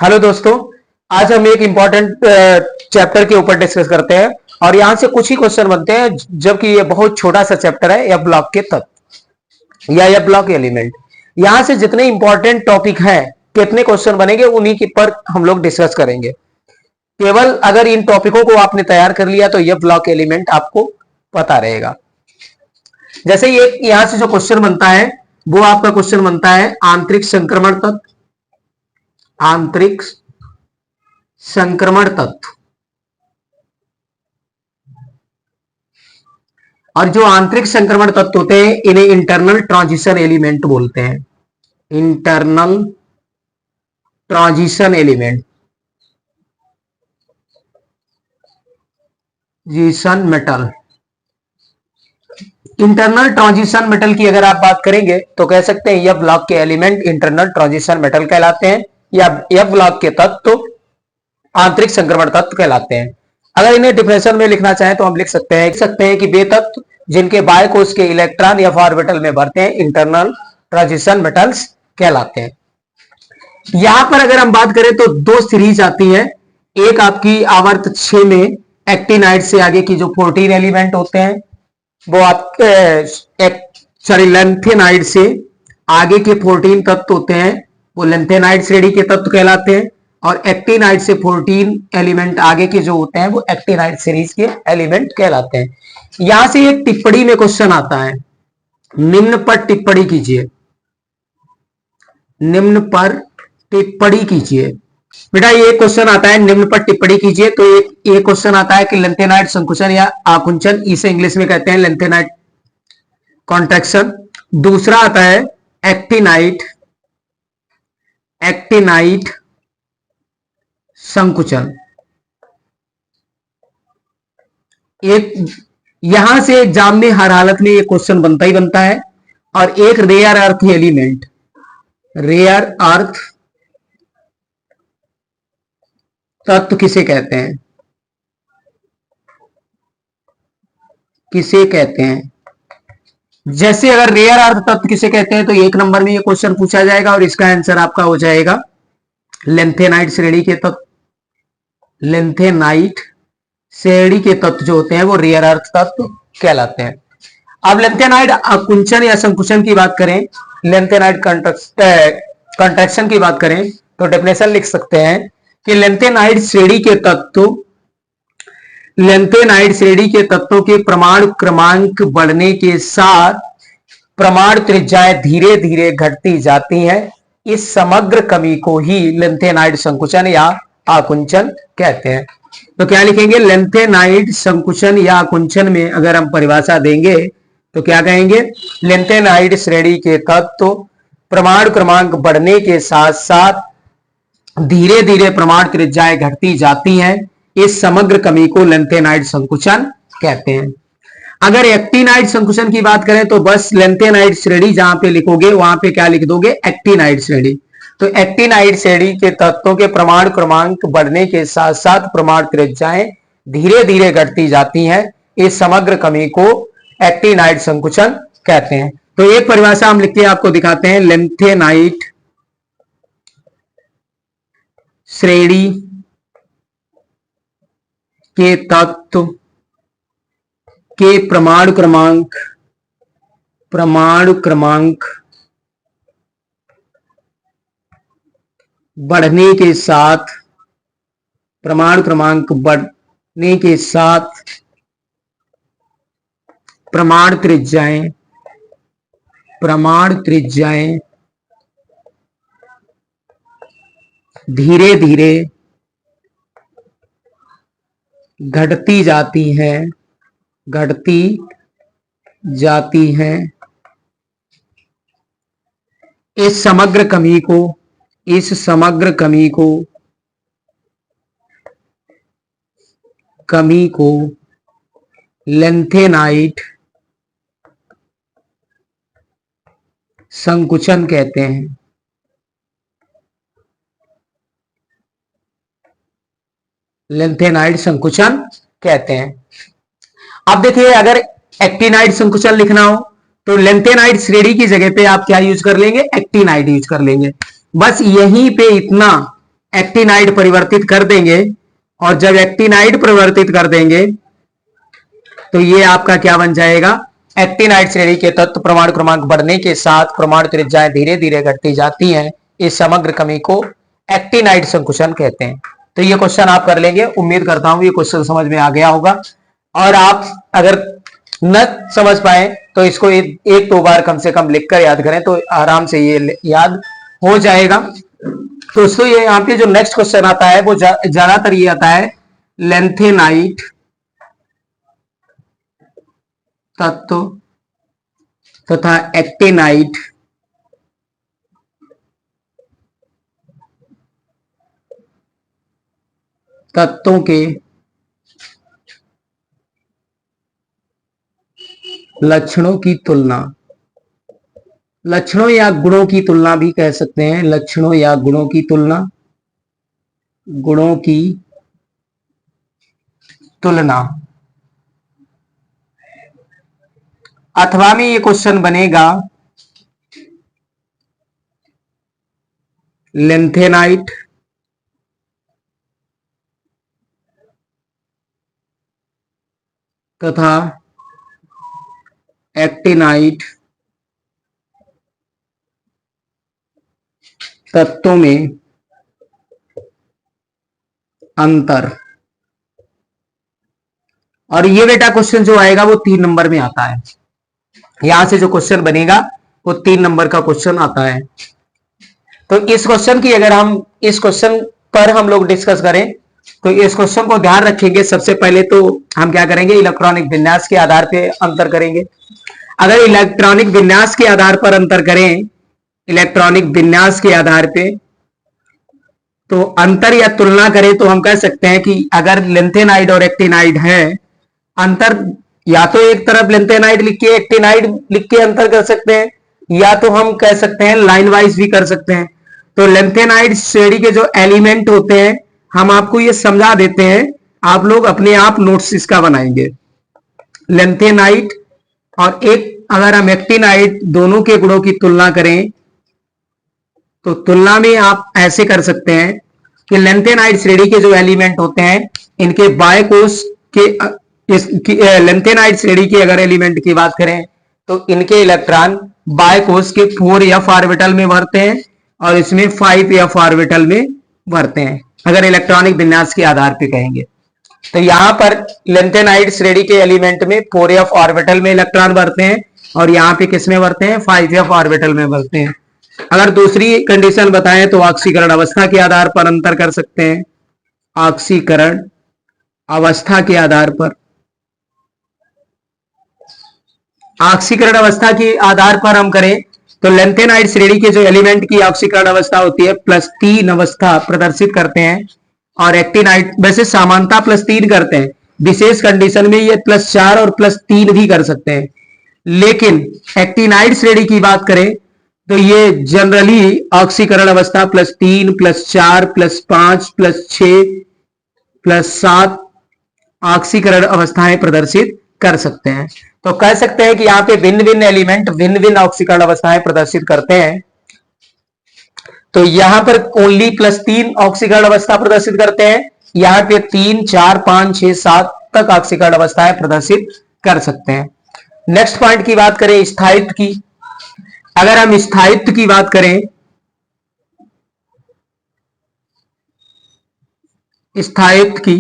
Hello दोस्तों। आज हम एक इम्पॉर्टेंट चैप्टर के ऊपर डिस्कस करते हैं और यहां से कुछ ही क्वेश्चन बनते हैं, जबकि ये बहुत छोटा सा चैप्टर है। एफ ब्लॉक के तत्व या एफ ब्लॉक एलिमेंट, यहां से जितने इंपॉर्टेंट टॉपिक हैं, कितने क्वेश्चन बनेंगे, उन्हीं के पर हम लोग डिस्कस करेंगे। केवल अगर इन टॉपिकों को आपने तैयार कर लिया तो एफ ब्लॉक एलिमेंट आपको पता रहेगा। जैसे ये यहां से जो क्वेश्चन बनता है वो आपका क्वेश्चन बनता है आंतरिक संक्रमण तत्व। आंतरिक संक्रमण तत्व, और जो आंतरिक संक्रमण तत्व होते हैं इन्हें इंटरनल ट्रांजिशन एलिमेंट बोलते हैं। Internal transition element, transition metal. Internal transition metal की अगर आप बात करेंगे तो कह सकते हैं यह ब्लॉक के एलिमेंट इंटरनल ट्रांजिशन मेटल कहलाते हैं, या यह ब्लॉक के तत्व आंतरिक संक्रमण तत्व कहलाते हैं। अगर इन्हें डिफिनेशन में लिखना चाहें तो हम लिख सकते हैं कि वे तत्व जिनके बाह्य कोश के इलेक्ट्रॉन या ऑर्बिटल में भरते हैं इंटरनल ट्रांजिशन मेटल्स कहलाते हैं। यहां पर अगर हम बात करें तो दो सीरीज आती है। एक आपकी आवर्त 6 में एक्टिनाइड से आगे की जो 14 एलिमेंट होते हैं वो आपके लेंथेनाइड से आगे के 14 तत्व होते हैं वो लेंथेनाइड श्रेणी के तत्व कहलाते हैं, और एक्टिनाइड से 14 एलिमेंट आगे के जो होते हैं वो एक्टिनाइड सीरीज के एलिमेंट कहलाते हैं। यहां से एक टिप्पणी में क्वेश्चन आता है, निम्न पर टिप्पणी कीजिए। निम्न पर टिप्पणी कीजिए। बेटा ये क्वेश्चन आता है निम्न पर टिप्पणी कीजिए, तो एक क्वेश्चन आता है कि लेंथेनाइड संकुचन या आकुंचन, इसे इंग्लिश में कहते हैं लेंथेनाइड कॉन्ट्रैक्शन। दूसरा आता है एक्टिनाइड संकुचन। एक यहां से एग्जाम में हर हालत में ये क्वेश्चन बनता ही बनता है। और एक rare earth element, rare earth तत्व किसे कहते हैं? किसे कहते हैं? जैसे अगर रेयर अर्थ तत्व किसे कहते हैं तो एक नंबर में ये क्वेश्चन पूछा जाएगा और इसका आंसर आपका हो जाएगा लेंथेनाइड श्रेणी के तत्व। लेंथेनाइड श्रेणी के तत्व जो होते हैं वो रेयर अर्थ तत्व कहलाते हैं। अब लेंथेनाइड आकुंचन या संकुचन की बात करें, लेंथेनाइड कंट्रैक्शन की बात करें तो डेफिनेशन लिख सकते हैं कि लेंथेनाइड श्रेणी के तत्वों के परमाणु क्रमांक बढ़ने के साथ परमाणु त्रिज्याएं धीरे धीरे घटती जाती हैं। इस समग्र कमी को ही लेंथेनाइड संकुचन या आकुंचन कहते हैं। तो क्या लिखेंगे? लेंथेनाइड संकुचन या आकुंचन में अगर हम परिभाषा देंगे तो क्या कहेंगे? लेंथेनाइड श्रेणी के तत्व परमाणु क्रमांक बढ़ने के साथ साथ धीरे धीरे परमाणु त्रिज्याएं घटती जाती हैं। इस समग्र कमी को लेंथेनाइड संकुचन कहते हैं। अगर एक्टिनाइड संकुचन की बात करें तो बस लेंथेनाइड श्रेणी जहां पे लिखोगे वहां पे क्या लिख दोगे? एक्टिनाइड श्रेणी। तो एक्टिनाइड श्रेणी के तत्वों के परमाणु क्रमांक बढ़ने के साथ साथ परमाणु त्रिज्याएं धीरे धीरे घटती जाती हैं। इस समग्र कमी को एक्टिनाइड संकुचन कहते हैं। तो एक परिभाषा हम लिख के आपको दिखाते हैं। लेंथेनाइड श्रेणी के तत्व के परमाणु क्रमांक बढ़ने के साथ परमाणु क्रमांक बढ़ने के साथ परमाणु त्रिज्याएं धीरे धीरे घटती जाती हैं। इस समग्र कमी को लेंथेनाइड संकुचन कहते हैं। लेंथेनाइड संकुचन कहते हैं। अब देखिए अगर एक्टिनाइड संकुचन लिखना हो तो लेंथेनाइड श्रेणी की जगह पे आप क्या यूज कर लेंगे? एक्टिनाइड यूज कर लेंगे। बस यहीं पे इतना एक्टिनाइड परिवर्तित कर देंगे, और जब एक्टिनाइड परिवर्तित कर देंगे तो ये आपका क्या बन जाएगा, एक्टिनाइड श्रेणी के तत्व परमाणु क्रमांक बढ़ने के साथ परमाणु त्रिज्याएं धीरे धीरे घटती जाती हैं। इस समग्र कमी को एक्टिनाइड संकुचन कहते हैं। तो ये क्वेश्चन आप कर लेंगे, उम्मीद करता हूं ये क्वेश्चन समझ में आ गया होगा। और आप अगर न समझ पाए तो इसको एक दो बार कम से कम लिखकर याद करें तो आराम से ये याद हो जाएगा। तो दोस्तों ये यहाँ पे जो नेक्स्ट क्वेश्चन आता है वो ज्यादातर ये आता है, लेंथेनाइट तत्व तथा एक्टिनाइट तत्वों के लक्षणों की तुलना, लक्षणों या गुणों की तुलना भी कह सकते हैं, लक्षणों या गुणों की तुलना, गुणों की तुलना। अथवा में ये क्वेश्चन बनेगा लेंथेनाइट तथा एक्टिनाइट तत्वों में अंतर। और ये बेटा क्वेश्चन जो आएगा वो 3 नंबर में आता है। यहां से जो क्वेश्चन बनेगा वो 3 नंबर का क्वेश्चन आता है। तो इस क्वेश्चन की अगर हम इस क्वेश्चन पर हम लोग डिस्कस करें तो इस क्वेश्चन को ध्यान रखेंगे। सबसे पहले तो हम क्या करेंगे, इलेक्ट्रॉनिक विन्यास के आधार पे अंतर करेंगे। अगर इलेक्ट्रॉनिक विन्यास के आधार पर अंतर करें, इलेक्ट्रॉनिक विन्यास के आधार पे तो अंतर या तुलना करें तो हम कह सकते हैं कि अगर लेंथेनाइड और एक्टिनाइड है, अंतर या तो एक तरफ लेंथेनाइड लिख के एक्टिनाइड लिख के अंतर कर सकते हैं, या तो हम कह सकते हैं लाइन वाइज भी कर सकते हैं। तो लेंथेनाइड श्रेणी के जो एलिमेंट होते हैं हम आपको ये समझा देते हैं, आप लोग अपने आप नोट्स इसका बनाएंगे। लेंथेनाइड और एक अगर हम एक्टिनाइड दोनों के गुणों की तुलना करें तो तुलना में आप ऐसे कर सकते हैं कि लेंथेनाइड श्रेणी के जो एलिमेंट होते हैं इनके बाएं कोश के लेंथेनाइड श्रेणी के अगर एलिमेंट की बात करें तो इनके इलेक्ट्रॉन बाएं कोश के 4f ऑर्बिटल में भरते हैं और इसमें 5f ऑर्बिटल में भरते हैं, अगर इलेक्ट्रॉनिक विन्यास के आधार पे कहेंगे। तो यहां पर लेंथेनाइड श्रेणी के एलिमेंट में 4f ऑर्बिटल में इलेक्ट्रॉन भरते हैं और यहाँ पे किस में भरते हैं, 5f ऑर्बिटल में भरते हैं। अगर दूसरी कंडीशन बताएं तो ऑक्सीकरण अवस्था के आधार पर अंतर कर सकते हैं। ऑक्सीकरण अवस्था के आधार पर, ऑक्सीकरण अवस्था के आधार पर हम करें तो लेंथेनाइड श्रेणी के जो एलिमेंट की ऑक्सीकरण अवस्था होती है +3 अवस्था प्रदर्शित करते हैं और एक्टिनाइड वैसे सामान्यता +3 करते हैं, विशेष कंडीशन में ये +4 और +3 भी कर सकते हैं। लेकिन एक्टिनाइड श्रेणी की बात करें तो ये जनरली ऑक्सीकरण अवस्था +3, +4, +5, +6, +7 ऑक्सीकरण अवस्थाएं प्रदर्शित कर सकते हैं। तो कह सकते हैं कि यहाँ पे भिन्न भिन्न एलिमेंट भिन्न भिन्न ऑक्सीकरण अवस्थाएं प्रदर्शित करते हैं। तो यहां पर ओनली +3 ऑक्सीकरण अवस्था प्रदर्शित करते हैं, यहाँ पे 3, 4, 5, 6, 7 तक ऑक्सीकरण अवस्थाएं प्रदर्शित कर सकते हैं। नेक्स्ट पॉइंट की बात करें स्थायित्व की, अगर हम स्थायित्व की बात करें, स्थायित्व की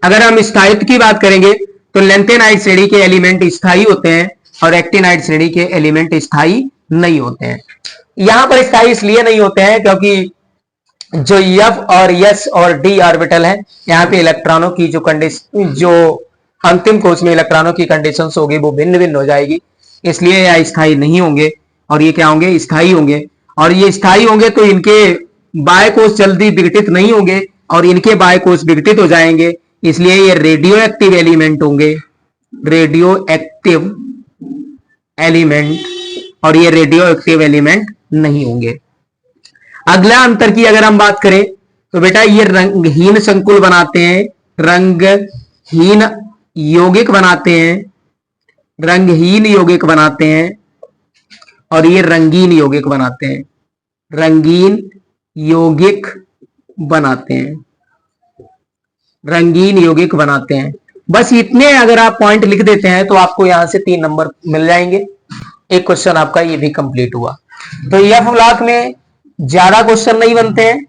अगर हम स्थायित्व की बात करेंगे तो लेंथेनाइड श्रेणी के एलिमेंट स्थायी होते हैं और एक्टिनाइड श्रेणी के एलिमेंट स्थायी नहीं होते हैं। यहां पर स्थायी इसलिए नहीं होते हैं क्योंकि जो F और S और D ऑर्बिटल है यहाँ पे इलेक्ट्रॉनों की जो कंडीशन, जो अंतिम कोश में इलेक्ट्रॉनों की कंडीशंस होगी वो भिन्न भिन्न हो जाएगी, इसलिए यह स्थायी नहीं होंगे और ये क्या होंगे, स्थायी होंगे। और ये स्थायी होंगे तो इनके बाह्य कोश जल्दी विघटित नहीं होंगे और इनके बाह्य कोश विघटित हो जाएंगे, इसलिए ये रेडियो एक्टिव एलिमेंट होंगे, रेडियो एक्टिव एलिमेंट, और ये रेडियो एक्टिव एलिमेंट नहीं होंगे। अगला अंतर की अगर हम बात करें तो बेटा ये रंगहीन संकुल बनाते हैं, रंगहीन यौगिक बनाते हैं, रंगहीन यौगिक बनाते हैं और ये रंगीन यौगिक बनाते हैं, रंगीन यौगिक बनाते हैं, रंगीन यौगिक बनाते हैं। बस इतने अगर आप पॉइंट लिख देते हैं तो आपको यहां से 3 नंबर मिल जाएंगे। एक क्वेश्चन आपका ये भी कंप्लीट हुआ। तो एफ ब्लॉक में ज्यादा क्वेश्चन नहीं बनते हैं,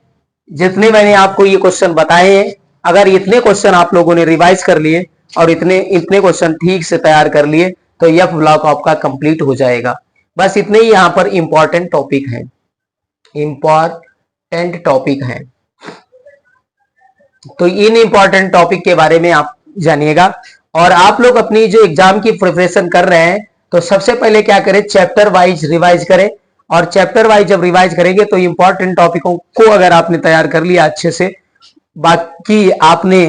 जितने मैंने आपको ये क्वेश्चन बताए हैं, अगर इतने क्वेश्चन आप लोगों ने रिवाइज कर लिए और इतने क्वेश्चन ठीक से तैयार कर लिए तो एफ ब्लॉक आपका कंप्लीट हो जाएगा। बस इतने ही यहां पर इंपॉर्टेंट टॉपिक हैं, इंपॉर्टेंट टॉपिक हैं। तो इन इंपॉर्टेंट टॉपिक के बारे में आप जानिएगा। और आप लोग अपनी जो एग्जाम की प्रिपरेशन कर रहे हैं तो सबसे पहले क्या करें, चैप्टर वाइज रिवाइज करें। और चैप्टर वाइज जब रिवाइज करेंगे तो इंपॉर्टेंट टॉपिकों को अगर आपने तैयार कर लिया अच्छे से, बाकी आपने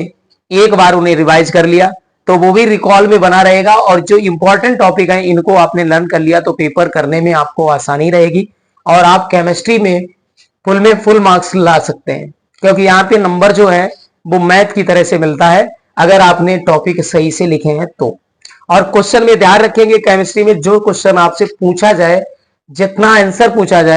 एक बार उन्हें रिवाइज कर लिया तो वो भी रिकॉल में बना रहेगा। और जो इंपॉर्टेंट टॉपिक है इनको आपने लर्न कर लिया तो पेपर करने में आपको आसानी रहेगी और आप केमिस्ट्री में फुल मार्क्स ला सकते हैं, क्योंकि यहाँ पे नंबर जो है वो मैथ की तरह से मिलता है अगर आपने टॉपिक सही से लिखे हैं तो। और क्वेश्चन में ध्यान रखेंगे, केमिस्ट्री में जो क्वेश्चन आपसे पूछा जाए, जितना आंसर पूछा जाए